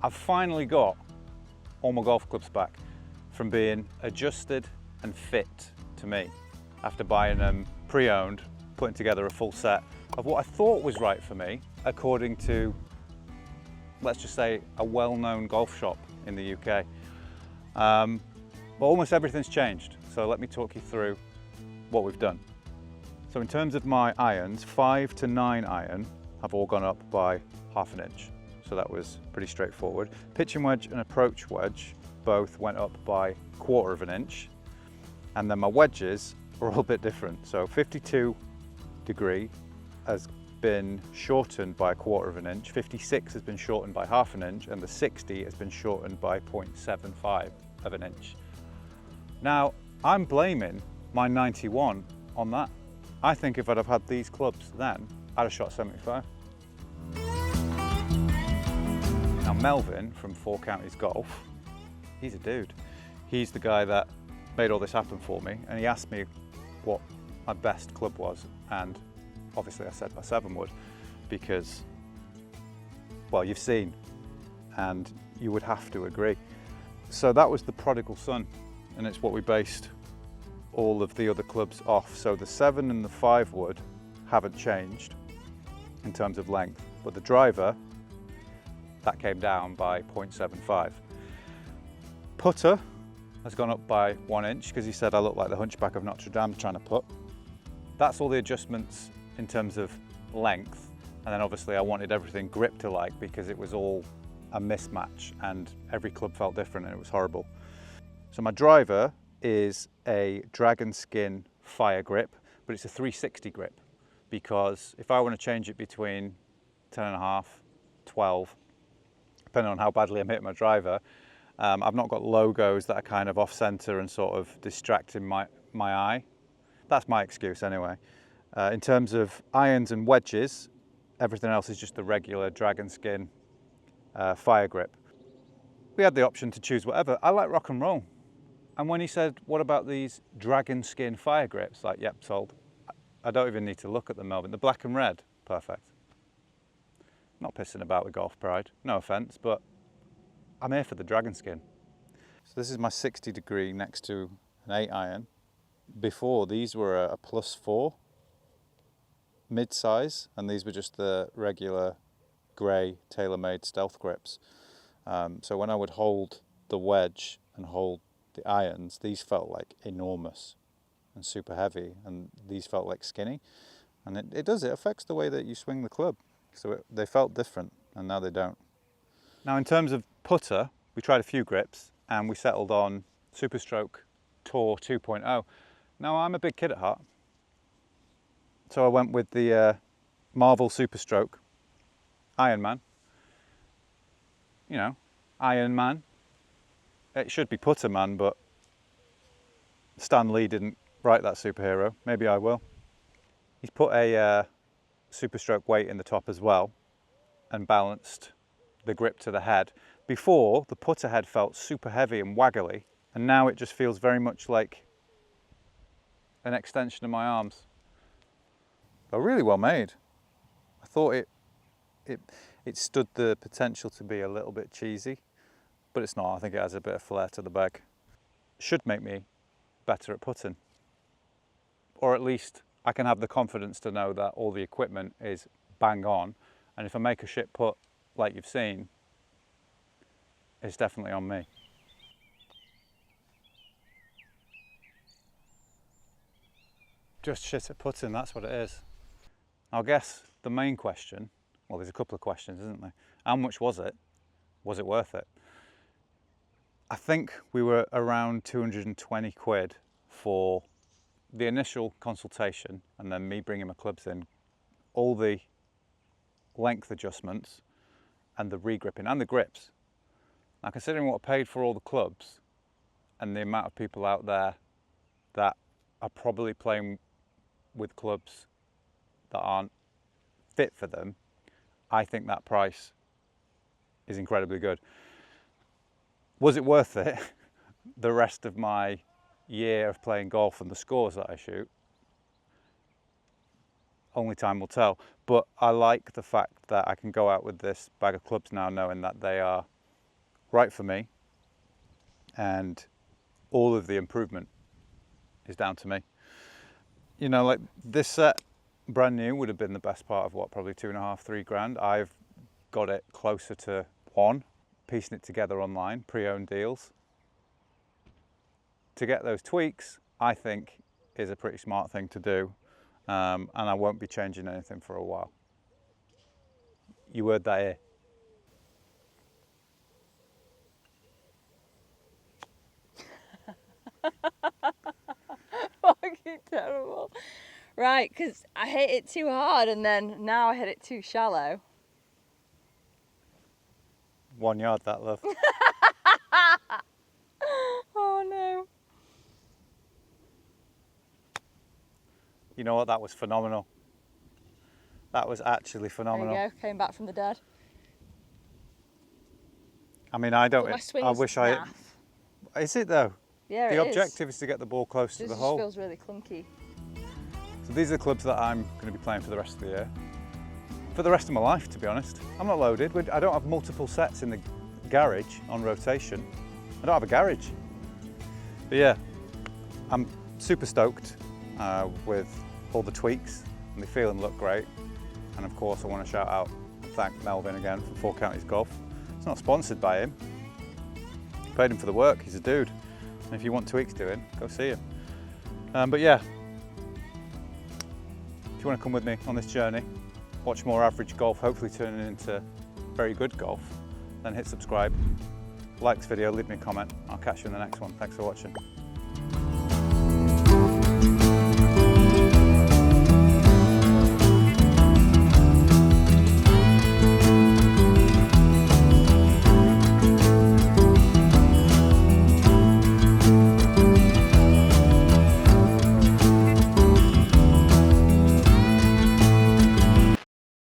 I've finally got all my golf clubs back from being adjusted and fit to me after buying them pre-owned, putting together a full set of what I thought was right for me according to, let's just say, a well-known golf shop in the UK. But almost everything's changed, so let me talk you through what we've done. So in terms of my irons, 5 to 9 iron have all gone up by ½ an inch. So that was pretty straightforward. Pitching wedge and approach wedge both went up by ¼ inch. And then my wedges are all a bit different. So 52 degree has been shortened by ¼ inch, 56 has been shortened by ½ inch, and the 60 has been shortened by 0.75 of an inch. Now, I'm blaming my 91 on that. I think if I'd have had these clubs then, I'd have shot 75. Now Melvin from Four Counties Golf, he's a dude. He's the guy that made all this happen for me, and he asked me what my best club was, and obviously I said my 7 wood, because, well, you've seen, and you would have to agree. So that was the prodigal son, and it's what we based all of the other clubs off. So the 7 and the 5 wood haven't changed in terms of length, but the driver, that came down by 0.75. Putter has gone up by 1 inch because he said I look like the Hunchback of Notre Dame trying to putt. That's all the adjustments in terms of length, and then obviously I wanted everything grip to like because it was all a mismatch and every club felt different and it was horrible. So my driver is a dragon skin fire grip, but it's a 360 grip, because if I want to change it between 10.5, 12, depending on how badly I'm hitting my driver, I've not got logos that are kind of off center and sort of distracting my eye. That's my excuse anyway. In terms of irons and wedges, everything else is just the regular dragon skin fire grip. We had the option to choose whatever. I like rock and roll. And when he said, what about these dragon skin fire grips? Like, yep, sold. I don't even need to look at the Melvin. The black and red, perfect. Not pissing about with golf pride, no offense, but I'm here for the dragon skin. So this is my 60 degree next to an 8 iron. Before, these were a +4 mid-size, and these were just the regular grey TaylorMade stealth grips. So when I would hold the wedge and hold the irons, these felt like enormous and super heavy, and these felt like skinny. And it affects the way that you swing the club. So they felt different, and now they don't. Now in terms of putter, we tried a few grips, and we settled on Superstroke Tour 2.0. Now I'm a big kid at heart, so I went with the Marvel Superstroke Iron Man. You know, Iron Man. It should be Putter Man, but Stan Lee didn't write that superhero. Maybe I will. He's put a Superstroke weight in the top as well and balanced the grip to the head. Before, the putter head felt super heavy and waggly, and now it just feels very much like an extension of my arms. But really well made. I thought it stood the potential to be a little bit cheesy, but it's not. I think it has a bit of flair to the bag. Should make me better at putting, or at least I can have the confidence to know that all the equipment is bang on, and if I make a shit putt like you've seen, it's definitely on me. Just shit at putting, that's what it is. I guess the main question, well, there's a couple of questions, isn't there? How much was it? Was it worth it? I think we were around 220 quid for the initial consultation, and then me bringing my clubs in, all the length adjustments and the regripping and the grips. Now, considering what I paid for all the clubs and the amount of people out there that are probably playing with clubs that aren't fit for them, I think that price is incredibly good. Was it worth it? The rest of my year of playing golf and the scores that I shoot, only time will tell. But I like the fact that I can go out with this bag of clubs now knowing that they are right for me, and all of the improvement is down to me. You know, like this set, brand new, would have been the best part of what, probably 2.5, 3 grand. I've got it closer to 1, piecing it together online, pre-owned deals. To get those tweaks, I think, is a pretty smart thing to do, and I won't be changing anything for a while. You heard that here. Fucking terrible. Right, because I hit it too hard and then now I hit it too shallow. 1 yard, that, love. Oh no. You know what? That was phenomenal. That was actually phenomenal. There you go, came back from the dead. I mean, I don't. But my swing's I wish naff. Is it though? Yeah, The it is. objective is to get the ball close to This the just hole. feels really clunky. So these are the clubs that I'm going to be playing for the rest of the year. For the rest of my life, to be honest. I'm not loaded. I don't have multiple sets in the garage on rotation. I don't have a garage. But yeah, I'm super stoked with all the tweaks, and they feel and look great. And of course, I want to shout out and thank Melvin again from 4 Counties Golf. It's not sponsored by him. Paid him for the work. He's a dude. And if you want tweaks doing, go see him. But yeah, if you want to come with me on this journey, watch more average golf, hopefully turning into very good golf, then hit subscribe, like this video, leave me a comment. I'll catch you in the next one. Thanks for watching.